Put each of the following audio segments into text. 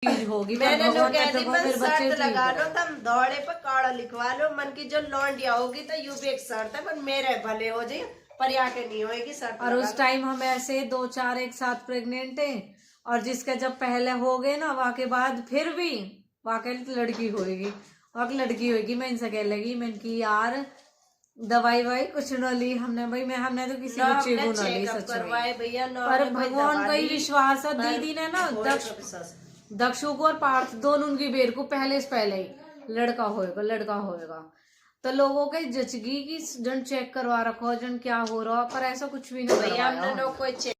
चीज होगी। मैंने लोग कहती बस शर्त लगा लो, तुम दौड़े पर काड़ा लिखवा लो, मन की जो लौंडिया होगी तो यू भी एक शर्त है, पर मेरे भले हो जाए पर यहाँ नहीं होगी शर्त। और उस टाइम हम ऐसे 2-4 एक साथ प्रेग्नेंट है, और जिसका जब पहले हो गए ना वहाँ के बाद फिर भी वाकई लड़की होगी, वहाँ लड़की होगी। मैं इनसे कह लगी, मैं इनकी यार दवाई वाई कुछ न ली हमने, भाई मैं हमने तो किसी को चीकू न ली सच में, पर भगवान का ही विश्वास है। दीदी ने ना दक्षु को और पार्थ दोनों उनकी बेर को पहले से पहले ही लड़का होएगा तो लोगों के जचगी की जन चेक करवा रखो, जन क्या हो रहा, पर ऐसा कुछ भी नहीं भैया हमने कोई चेक।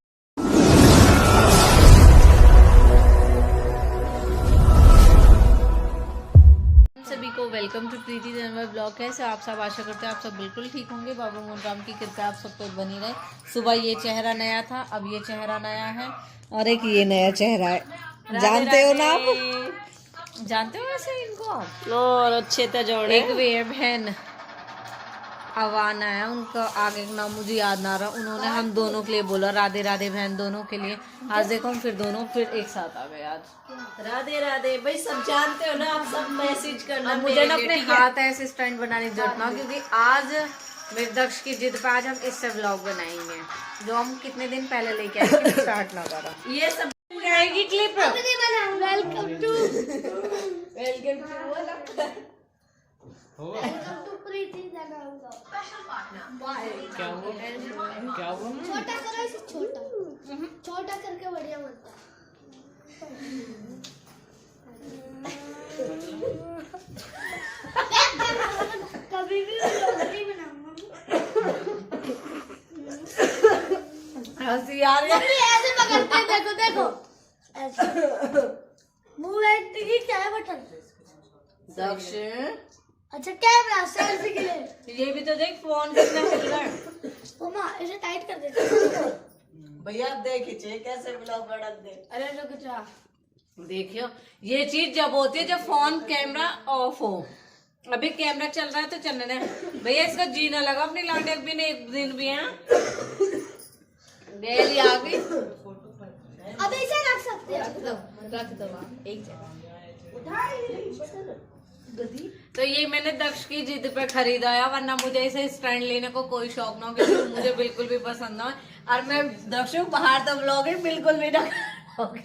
सभी को वेलकम टू प्रीति जनवर ब्लॉग। कैसे आप सब, आशा करते हैं आप सब बिल्कुल ठीक होंगे। बाबा मोहन की कृपा आप सब पर बनी रहे। सुबह ये चेहरा नया था, अब ये चेहरा नया है, और एक ये नया चेहरा है। जानते हो ना आप, जानते हो वैसे इनको और अच्छे से जोड़े। एक वे बहन अवाना है, उनका आगे का नाम मुझे याद ना रहा, उन्होंने हम दोनों के लिए बोला राधे राधे बहन दोनों के लिए। आज देखो हम फिर दोनों फिर एक साथ आ गए। आज राधे राधे भाई, सब जानते हो ना आप, सब मैसेज करना। मुझे ना अपने हाथ ऐसे स्टैंड बनाने की जरूरत ना, क्योंकि आज मेरे दक्ष की जिद पे आज हम इससे व्लॉग बनाएंगे जो हम कितने दिन पहले लेके आए, स्टार्ट ना करा। ये सब आएगी क्लिप। वेलकम टू प्रीति जनवर। क्या हुआ? छोटा करो इसे, छोटा करके बढ़िया बनता कभी भी नहीं बनाऊंगा यार ऐसे पकड़ते हैं, देखो देखो ऐसे मुंह बैठती की क्या है बटन दक्ष। अच्छा कैमरा सेल्फी के लिए। ये भी तो देख फोन कितना हिल रहा है। मम्मा इसे टाइट कर देते भैया देखिए कैसे ब्लॉग बढ़क दे। अरे रुक जा, देखियो ये चीज जब होती है जब फोन कैमरा ऑफ हो। अभी कैमरा चल रहा है तो चलने दे भैया, इसका जीना लगा अपनी लाडे भी नहीं, एक दिन भी है डेली आ गई। अब इसे रख सकते हैं, रख दो एक जगह। तो ये मैंने दक्ष की जिद पे खरीदा है, वरना मुझे इसे स्टैंड लेने को कोई शौक ना हो, क्योंकि मुझे बिल्कुल भी पसंद ना हो। और मैं दक्ष बाहर तो ब्लॉग बिल्कुल भी ना बहुत।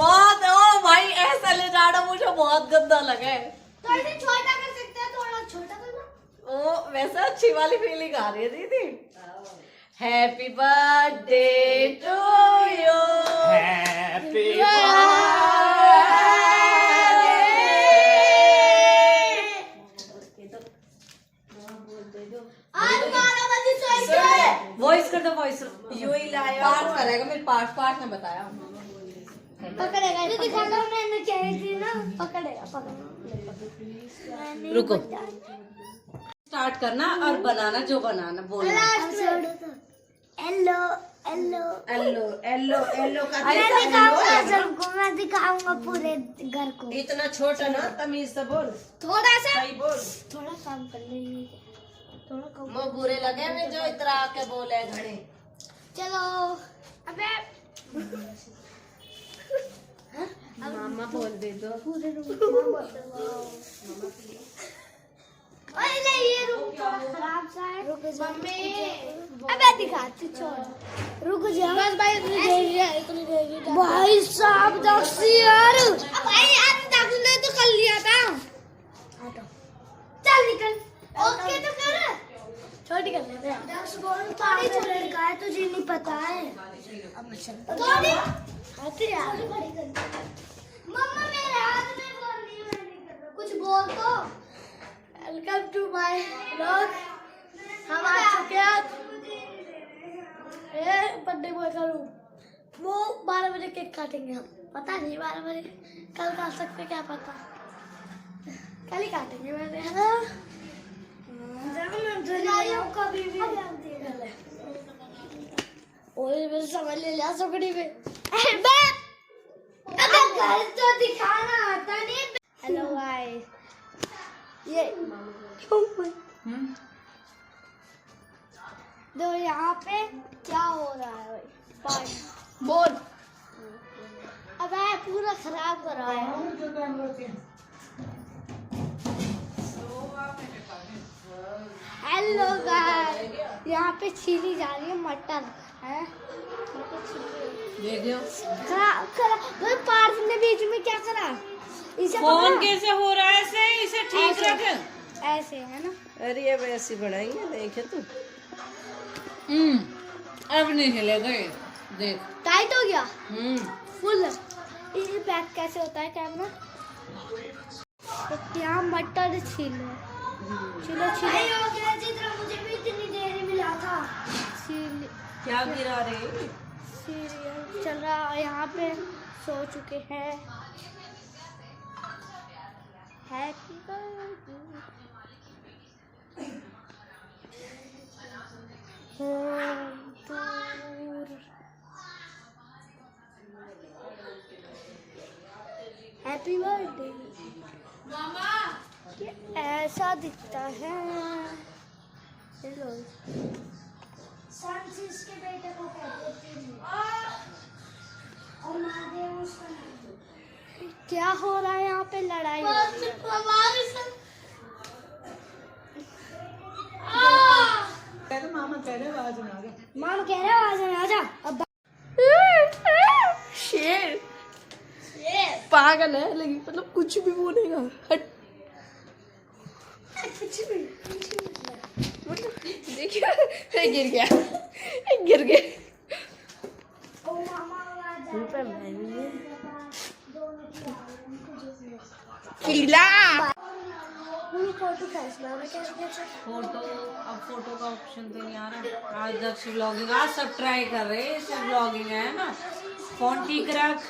ओ भाई ऐसा ले जाना मुझे बहुत गंदा लगा है। तो इसे छोटा कर सकते हैं, थोड़ा छोटा करना। ओ वैसे अच्छी वाली फीलिंग आ रही है दीदी। Happy birthday to you, happy voice कर दो, वॉइस यू ही लाया पार्ट करेगा, मेरे पार्ट ने बताया। पकड़ेगा तो दिखा दो, मैंने कही थी ना पकड़ेगा। रुको स्टार्ट करना और बनाना जो बनाना बोलना। हेलो हेलो एलो एलो एलो का मैं दिखाऊंगा सबको, मैं दिखाऊंगा पूरे घर को। इतना छोटा ना, तमीज से बोल, थोड़ा सा सही बोल। थोड़ा काम कर लेंगे, थोड़ा कम। वो बुरे लगे में जो इतना आके बोले घड़े। चलो अबे मामा बोल दे दो। पूरे रूम ओए नहीं, ये रूम खराब सा है। रुक जा मम्मी, अबे दिखाती छोड़, रुक जा बस भाई, इतनी देर भाई साहब दक्सी यार। अब भाई यार दक्सी ने तो कर लिया था। चल निकल, ओके तो कर, छोटी कर लेते हैं। दक्ष बोल पानी छोड़ का है, तुझे नहीं पता है। अब चल थोड़ी हाथ यार, मम्मा मेरे हाथ में फोन नहीं, मैं नहीं कर रहा, कुछ बोल तो। Welcome to my blog. हम आ चुके हैं बर्थडे बॉय का रूम। वो 12 बजे केक काटेंगे हम, पता नहीं 12 बजे, कल काट सकते क्या पता, कल ही काटेंगे वैसे, है ना। कभी भी मेरे समझ ले लिया सकड़ी में। अबे घर तो दिखाना आता नहीं। हेलो गाइस, ये दो यहाँ पे क्या हो रहा है भाई, पानी बोल। पूरा खराब करा है। हेलो गाइस, यहाँ पे छीली जा रही है मटर है। देखियो तो पार्थ ने बीच में क्या करा, इसे फोन कैसे हो रहा है ऐसे, इसे ठीक ऐसे। रख। ऐसे है ना। अरे अब ऐसी बनाएंगे, देखे तू। अब नहीं हिलेगा ये, देख। टाइट हो गया फुल। ये पैक कैसे होता है कैमरा? तो यहाँ मटर छीलो छीलो छीलो। मुझे भी इतनी देर मिला था। क्या गिरा रहे? सीरियल चल रहा यहाँ पे, सो चुके हैं। Happy birthday happy birthday. ये ऐसा दिखता है। हेलो फ्रांसिस के बेटे को कहते हैं और महादेव उसका नाम। क्या हो रहा है यहाँ पे? लड़ाई हो रही है। मामा कह रहे आवाज में आ जा। मामा कह रहे आवाज में आ जा। अब शेर पागल है, लेकिन मतलब कुछ भी बोलेगा। हट। कुछ भी देखिए गिर गया, गिर गया। ओ मामा आवाज ऊपर मैं किला फोटो फैसला में कैसे फोटो, अब फोटो का ऑप्शन तो नहीं आ रहा। आज दक्ष व्लॉगिंग, आज सब ट्राई कर रहे हैं, सब व्लॉगिंग है ना। फोन ठीक रख,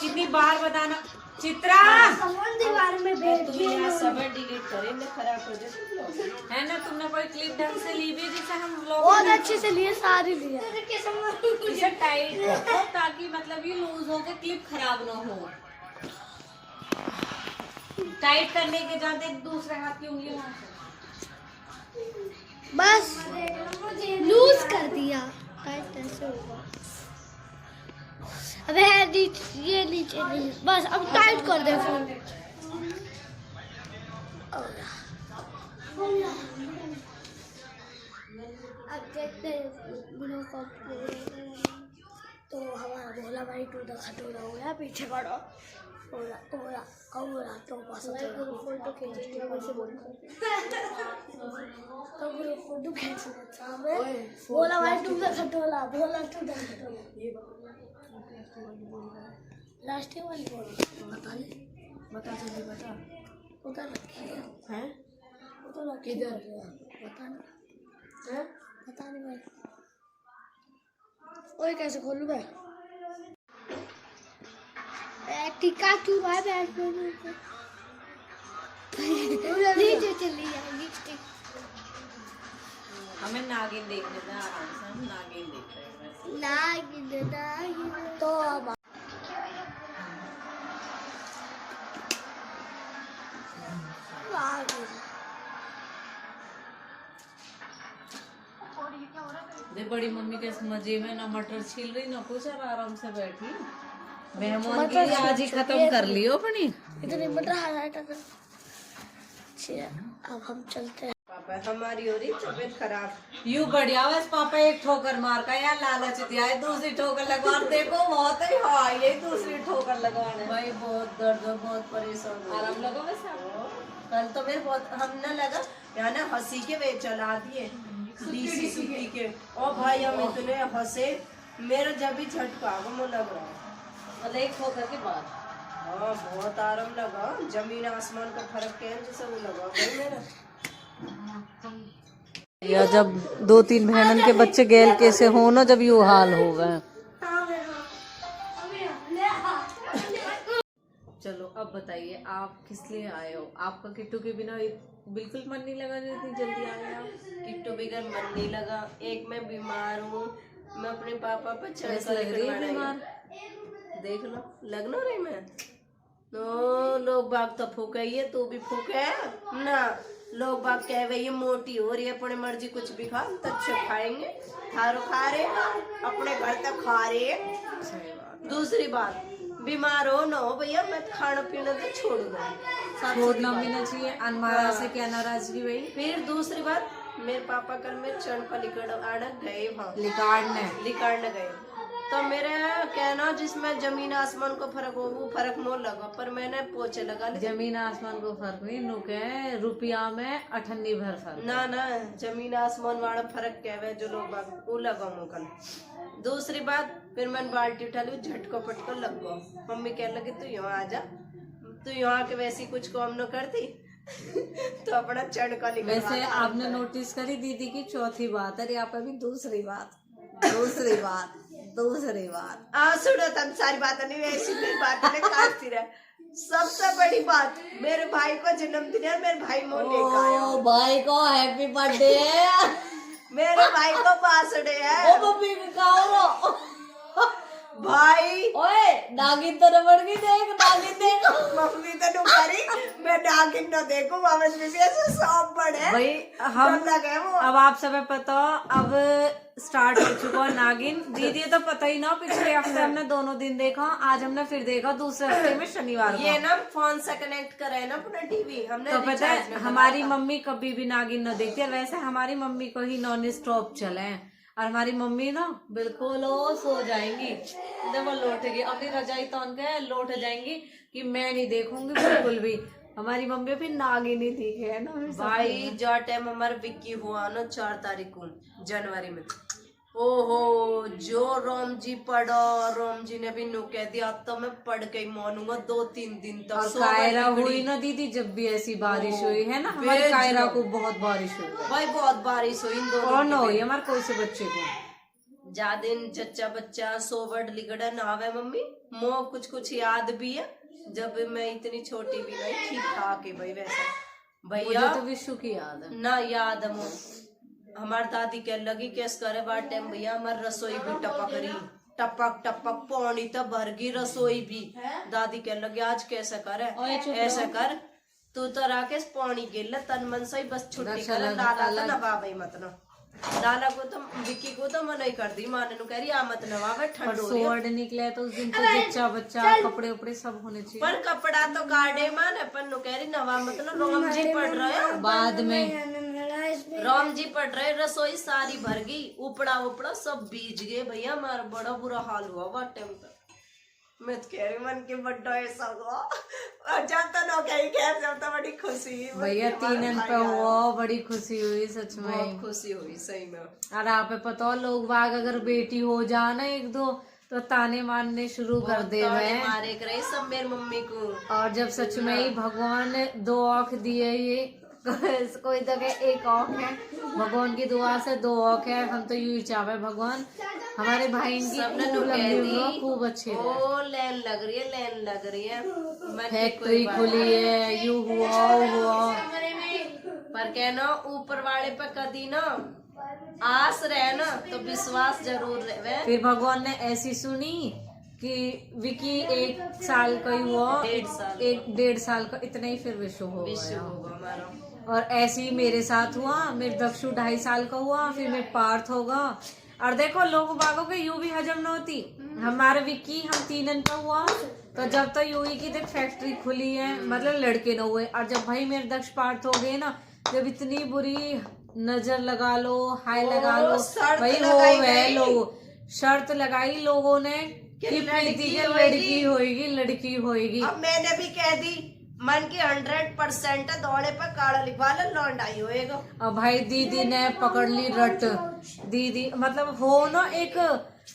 कितनी बार बताना। चित्रा सामान दीवार में भेज तुम्हें सब डिलीट करें, मैं खराब हो जाए है ना। तुमने कोई क्लिप ढंग से ली भी जिससे हम व्लॉग बहुत अच्छे से लिए, सारी लिए। इसे टाइट रखो ताकि मतलब ये लूज हो के क्लिप खराब ना हो। टाइट करने के जाते दूसरे हाथ की उंगली वहां से। बस लूज कर दिया। टाइट कैसे होगा? अबे ये नीचे नहीं, बस अब टाइट कर दे फोन। अब देखते हैं तो हमारा भोला भाई टूटा खटोला हो गया। पीछे पड़ो। ओला ओला ओला तो बस फोटो खींचने वैसे बोल तो फोटो खींचना भोला भाई टूटा खटोला, भोला टूटा खटोला। लास्ट वाली बोलो। बता जल्दी बता। उधर रखी है उधर किधर? पता नहीं है, पता नहीं भाई। ओए कैसे खोलूं मैं? टिका क्यों है बैठ में? नीचे चली जाएगी स्टिक। हमें नागिन देखने का आराम से, हम नागिन देख रहे हैं। नागिन तो अब दे बड़ी मम्मी के मजे में ना मटर छील रही ना कुछ, और आराम से बैठी। मेहमान की आज ही खत्म कर लियो अपनी। इतनी मटर हाइलाइट कर। अब हम चलते हैं। पापा हमारी हो रही तबीयत खराब। यू बढ़िया, बस पापा एक ठोकर मार का यार लालच दिया है, दूसरी ठोकर लगवा। देखो बहुत ही हाँ, ये दूसरी ठोकर लगवाने भाई बहुत दर्द और बहुत परेशान हो। आराम लगा बस आपको। कल तो मेरे बहुत हमने लगा यहाँ ना हंसी के वे चला दिए डीसी सुती के। ओ भाई हम इतने हंसे, मेरा जब भी झटका वो लग रहा है। मतलब एक ठोकर के बाद हाँ बहुत आराम लगा, जमीन आसमान का फर्क क्या है जैसे वो लगा भाई मेरा। या जब 2-3 बहनन के बच्चे गैल कैसे हो ना, जब यू हाल हो गए। चलो अब बताइए आप किस लिए आए हो? आपका किट्टू के बिना बिल्कुल मन नहीं लगा, इतनी जल्दी आए आप। किट्टू बगैर मन नहीं लगा। एक मैं बीमार हूँ, मैं अपने पापा पर ऐसा लग रही है बीमार। देख लो लग ना रही मैं तो। लोग बाग तो फूके ही है, तू भी फूके ना। लोग बाग कह रही है मोटी हो रही है, अपने मर्जी कुछ भी खा तो अच्छा खाएंगे। थारो खा रहे अपने घर तक खा रहे। दूसरी बात बीमार हो ना हो भैया, मैं खाना पीना तो छोड़ूंगा, छोड़ना भी ना चाहिए। अनमारा से क्या नाराजगी भाई? फिर दूसरी बात, मेरे पापा कल मेरे चरण पर आना गए, वहाँ लिकाड़ने गए, तो मेरे कहना जिसमें जमीन आसमान को फर्क हो वो फर्क मोल लगा, पर मैंने पोछे लगा ली। जमीन आसमान को फर्क नहीं, नुके रुपया में 98 भर फर्क। ना ना, जमीन आसमान वाला फर्क कहवे जो लोग वो लगा मुकल। दूसरी बात, फिर मैंने बाल्टी उठा ली, झटको पटको लग गो। मम्मी कहने लगी तू यहाँ आ जा, तू यहाँ के वैसी कुछ काम न करती तो अपना चढ़ का निकल। वैसे आपने नोटिस करी दीदी की चौथी बात है, यहाँ पे भी दूसरी बात। सुनो, तब सारी बात नहीं, ऐसी मेरी बात नहीं काटती रहे। सबसे बड़ी बात, मेरे भाई को जन्मदिन है, मेरे भाई मोह लेकर आया। भाई को हैप्पी बर्थडे। मेरे भाई को 62 है। मम्मी का भाई ओए नागिन तो रबड़ की देख, नागिन देख। मम्मी तो नु करी, मैं नागिन न देखूं, मामन में भी ऐसे सब बड़े भाई हम लगे वो। अब आप सब पता, अब स्टार्ट हो चुका है नागिन। दीदी तो पता ही ना, पिछले हफ्ते हमने दोनों दिन देखा, आज हमने फिर देखा दूसरे हफ्ते में शनिवार को। ये ना फोन से कनेक्ट करे ना अपना टीवी, हमने तो पता है हमारी मम्मी कभी भी नागिन न देखती है। वैसे हमारी मम्मी को ही नॉन स्टॉप चले, और हमारी मम्मी ना बिल्कुल सो जाएंगी जब वो लौटेगी, अपनी रजाई तान के लौट जाएंगी कि मैं नहीं देखूंगी बिल्कुल भी। हमारी मम्मी फिर नागिन ही दिखे है ना भाई। जो टाइम हमारा विक्की हुआ ना 4 तारीख को जनवरी में, ओहो जो राम जी पढ़ा, राम जी ने भी नु कह दिया तो मैं पढ़ के ही मानूंगा 2-3 दिन तक। और कायरा हुई ना दीदी, जब भी ऐसी बारिश हुई है ना, हमारे कायरा को बहुत बारिश हुई है भाई, बहुत बारिश हुई इन दोनों। और ना हुई हमारे कोई से बच्चे को। जा दिन जच्चा बच्चा सोबड़ लिगड़ा नहावे मम्मी, मोह कुछ याद भी है जब मैं इतनी छोटी भी नहीं, ठीक ठाक है भाई। वैसा भैया तो विशु की याद है ना, याद है मोह। हमार दादी कह लगी कैस करे बार टाइम भैया, हमार रसोई भी टपक रही, टपक टपक पानी तो भर गई रसोई भी। दादी कह लगी आज कैसे करे, ऐसे कर तू तो राकेश पानी गिर तन मन से बस छुट्टी कर। लाला तो नवा भाई मत ना, लाला को तो विक्की को तो मना ही कर दी, माने नु कह रही आ मत नवा भाई, ठंड हो रही है। निकले तो उस दिन तो जच्चा बच्चा कपड़े उपड़े सब होने चाहिए, पर कपड़ा तो गाड़े माने, पर नु कह रही नवा मतलब राम जी पढ़ रहे हैं बाद में राम जी पढ़ रहे, रसोई सारी भर गई, उपड़ा उपड़ा सब बीज गए भैया। हमारा बड़ा बुरा हाल हुआ वो टाइम तक। मैं तो कह रही मन के बड्डा ऐसा हुआ, जब तो ना कहीं खैर, जब तो बड़ी खुशी भैया 3 पे हुआ, बड़ी खुशी हुई सच में, बहुत खुशी हुई सही में। और आप पता हो लोग बाग अगर बेटी हो जाना 1-2 तो ताने मारने शुरू कर दे रहे, मारे करे सब मेरी मम्मी को। और जब सच में ही भगवान ने 2 आँख दिए, ये कोई तो कहे 1 आँख है, भगवान की दुआ से 2 आँख है। हम तो यूं ही चाहे भगवान हमारे भाई की खूब अच्छे ओ लैन लग रही है, लैन लग रही है, फैक्ट्री खुली है, यू हुआ पर कहना ऊपर वाले पे कदी ना आस रहे ना तो विश्वास जरूर रहे। फिर भगवान ने ऐसी सुनी कि विकी 1 साल का ही हुआ, 1.5 साल का, इतना ही फिर विश्व होगा हमारा। और ऐसे ही मेरे साथ हुआ, मेरे दक्षु 2.5 साल का हुआ, फिर मेरे पार्थ होगा। और देखो लोगों बागों के यूं भी हजम न होती, हमारे विक्की हम 3 का हुआ, तो जब तक यूं ही की देख फैक्ट्री खुली है, मतलब लड़के न हुए। और जब भाई मेरे दक्ष पार्थ हो गए ना, जब इतनी बुरी नजर लगा लो, हाय लगा लो भाई, हो गए लोग, शर्त लगाई लोगों ने कि प्रीति की लड़की होएगी। अब मैंने भी कह दी मन की 100% दौड़े पर काड़ा लिखवा लो, लौंडाई होएगा। अब भाई दीदी ने पकड़ ली रट, दीदी मतलब हो ना एक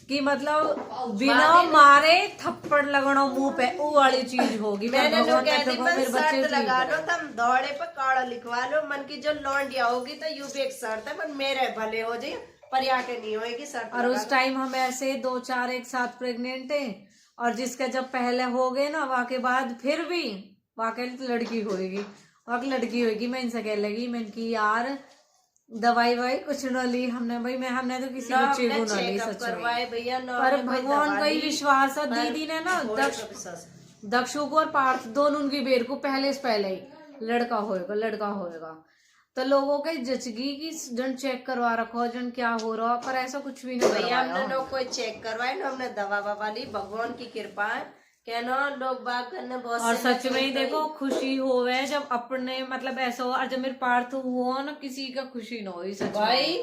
कि मतलब बिना मारे थप्पड़ लगना मुंह पे, वो वाली चीज होगी। मैंने तो कह दी मेरे बच्चे लगा लो, तुम दौड़े पर काड़ा लिखवा लो, मन की जो लौंडिया होगी तो यू भी एक शर्त है, पर मेरे भले हो जाए, पर याके नहीं होएगी शर्त। और उस टाइम हम ऐसे 2-4 एक साथ प्रेग्नेंट थे, और जिसका जब पहले हो गए ना, वहाँ के बाद फिर भी वाकई लड़की होगी। मैं इनसे कह लगी, मैंने की यार दवाई वाई कुछ न ली हमने, भाई हमने तो किसी बच्चे को न ली सच में, पर भगवान का ही विश्वास है। दीदी ने ना दक्षु को और पार्थ दोनों उनकी बेर को पहले ही लड़का होएगा, तो लोगों के जचगी की जन चेक करवा रखो, जन क्या हो रहा, पर ऐसा कुछ भी नहीं भैया। हमने कोई चेक करवाए ना, हमने दवा ववा ली, भगवान की कृपा है क्या ना लोग बाग करने बहुत और से सच में ही देखो खुशी होवे जब अपने मतलब ऐसा हो, और जब मेरे पार्थ हुआ ना किसी का खुशी ना हो सच में। भाई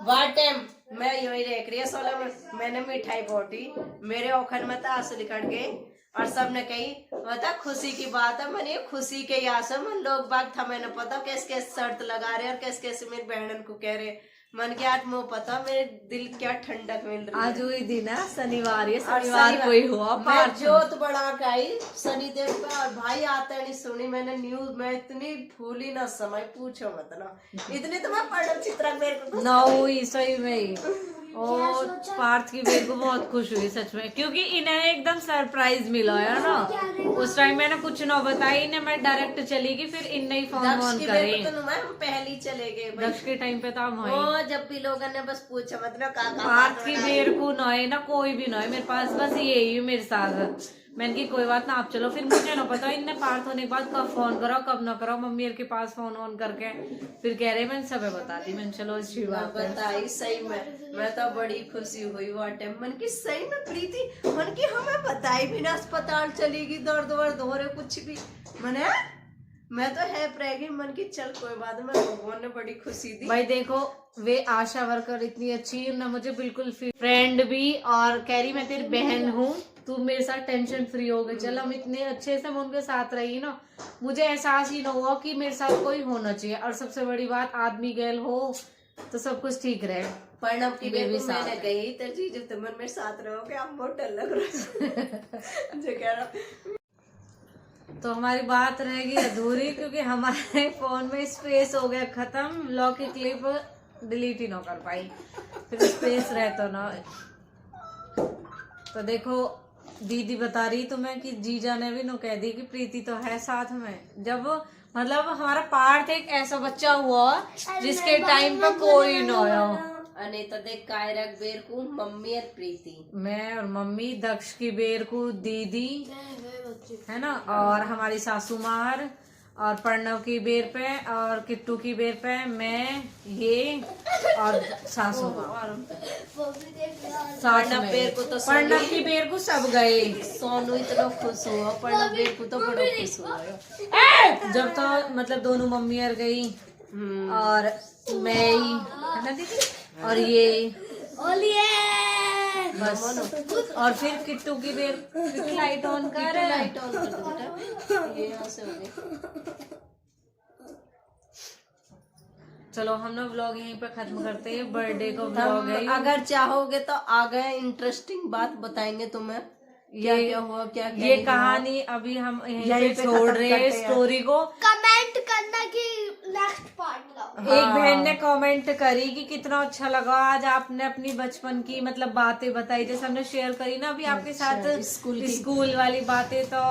वाट टाइम मैं यही देख रही है 16 में मैंने मिठाई बोटी मेरे ओखन में तो आंसू निकल गए और सबने कही बता खुशी की बात है। मैंने खुशी के आंसू में लोग बाग था मैंने पता कैसे कैसे शर्त लगा रहे और कैसे कैसे मेरी बहन को कह रहे मन के आज मुझे पता मेरे दिल क्या ठंडक मिल रही है। आज वही दिन है शनिवार, ये और शनिवार को ही हुआ मैं पार्थ। जोत बढ़ा के आई शनिदेव पे और भाई आता नहीं सुनी मैंने न्यूज में इतनी भूली ना समय पूछो मत ना इतनी तो मैं पढ़ चित्रा मेरे को ना हुई सही में ही। और पार्थ की बेटी को बहुत खुश हुई सच में, क्योंकि इन्हें एकदम सरप्राइज मिला है ना। उस टाइम मैंने कुछ ना बताई, इन्हें मैं डायरेक्ट चली गई, फिर इन्हें ही फोन दक्ष ऑन की करे। बेटी तो मैं पहले ही चले गए भाई। दक्ष के टाइम पे तो हम वहीं। ओ जब भी लोगों ने बस पूछा मतलब काका पार्थ की बेर को ना है ना कोई भी ना है मेरे पास, बस यही है मेरे साथ। मैंने की कोई बात ना आप चलो, फिर मुझे ना पता इनने पार्थ होने के बाद कब फोन करो कब ना करो। मम्मी के पास फोन ऑन करके फिर कह रहे मैंने सब बता दी। मैंने चलो अच्छी बात है। बताई सही में मैं तो बड़ी खुशी हुई वो टाइम मन की सही में प्रीति मन की हमें बताई भी ना अस्पताल चलेगी दर्द वर्द हो रहे कुछ भी मैंने मैं तो है प्रेगी मन की चल कोई बात में भगवान ने बड़ी खुशी दी। भाई देखो वे आशा वर्कर इतनी अच्छी ना मुझे बिल्कुल फ्रेंड भी, और कह रही मैं तेरी बहन हूँ तू मेरे साथ टेंशन फ्री हो गई। चल हम इतने अच्छे से मैं उनके साथ रही ना, मुझे एहसास ही ना हुआ कि मेरे साथ कोई होना चाहिए। और सबसे बड़ी बात आदमी गैल हो तो सब कुछ ठीक रहे। प्रणव की बेबी मैंने कही तेरी जब तुम मेरे साथ रहोगे आप बहुत डर लग रहा जो कह रहा। तो हमारी बात रहेगी अधूरी क्योंकि हमारे फोन में स्पेस हो गया खत्म। लॉक की क्लिप डिलीट ही ना कर पाई, फिर स्पेस रहता ना। तो देखो दीदी बता रही तुम्हें कि जीजा ने भी नो कह दी कि प्रीति तो है साथ में। जब मतलब हमारा पार्थ एक ऐसा बच्चा हुआ जिसके टाइम पे कोई न आया। अनिता देख कायरक बेर को मम्मी और प्रीति मैं और मम्मी, दक्ष की बेर को दीदी है ना, और हमारी सासू मार, और प्रणव की बेर पे और किट्टू की बेर पे मैं ये और सासू मार। प्रणव बेर को तो प्रणव की बेर को सब गए। सोनू इतना खुश हुआ प्रणव बेर को तो बड़ा खुश हुआ जब तो मतलब दोनों मम्मी और गई और मैं ही है ना दीदी और ये बस। और फिर किट्टू की बेर लाइट ऑन कर लाइट ऑन कर दो बेटा ये यहाँ से हो गई। चलो हम लोग व्लॉग यहीं पे खत्म करते हैं। बर्थडे का व्लॉग है। अगर चाहोगे तो आगे इंटरेस्टिंग बात बताएंगे तुम्हें क्या हुआ क्या ये कहानी अभी हम यहीं पे छोड़ रहे हैं स्टोरी को। कमेंट करना कि नेक्स्ट पार्ट लाओ। एक बहन ने कमेंट करी कि कितना अच्छा लगा आज आपने अपनी बचपन की मतलब बातें बताई, जैसे हमने शेयर करी ना अभी आपके साथ स्कूल वाली बातें। तो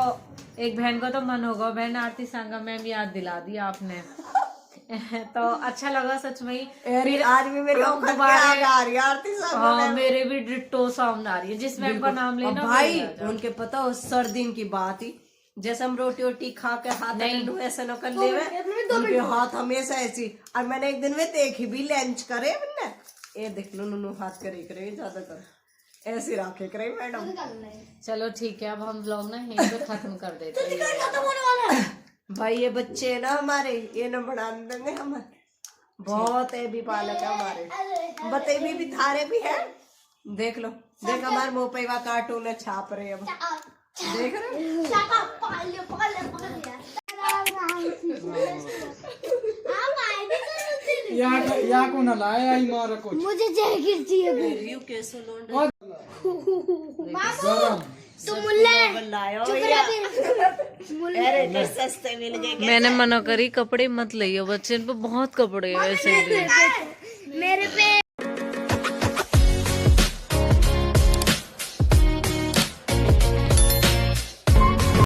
एक बहन को तो मन होगा, बहन आरती सांगा मैम याद दिला दी आपने। तो अच्छा लगा सच में ही। फिर आज भी मेरी हाँ मेरे भी डिट्टो सामने आ रही है। जिस मैम का नाम लेना भाई उनके पता हो सर्दीन की बात ही जैसे हम रोटी वोटी खा के हाथ नहीं ऐसे न कर ले उनके हाथ हमेशा ऐसी। और मैंने एक दिन में देखी भी लंच करे मैंने ये देख लो नुनू हाथ करे करे ज्यादा कर ऐसे रखे करे मैडम। चलो ठीक है अब हम व्लॉग ना यहीं पे खत्म कर देते हैं। भाई ये बच्चे ना हमारे ये न बढ़ा देंगे हम बहुत है भी पालक है हमारे बते भी थारे भी है। देख लो देख हमारे मुँह पे कार्टून छाप रहे अब देख रहे या को ना लाया आई मारा कुछ मुझे जैकेट चाहिए। रिव्यू कैसे लोन तो मुल्ले लायो सस्ते मिल गए। मैंने मना करी कपड़े मत लियो, बच्चे पे बहुत कपड़े हैं वैसे भी।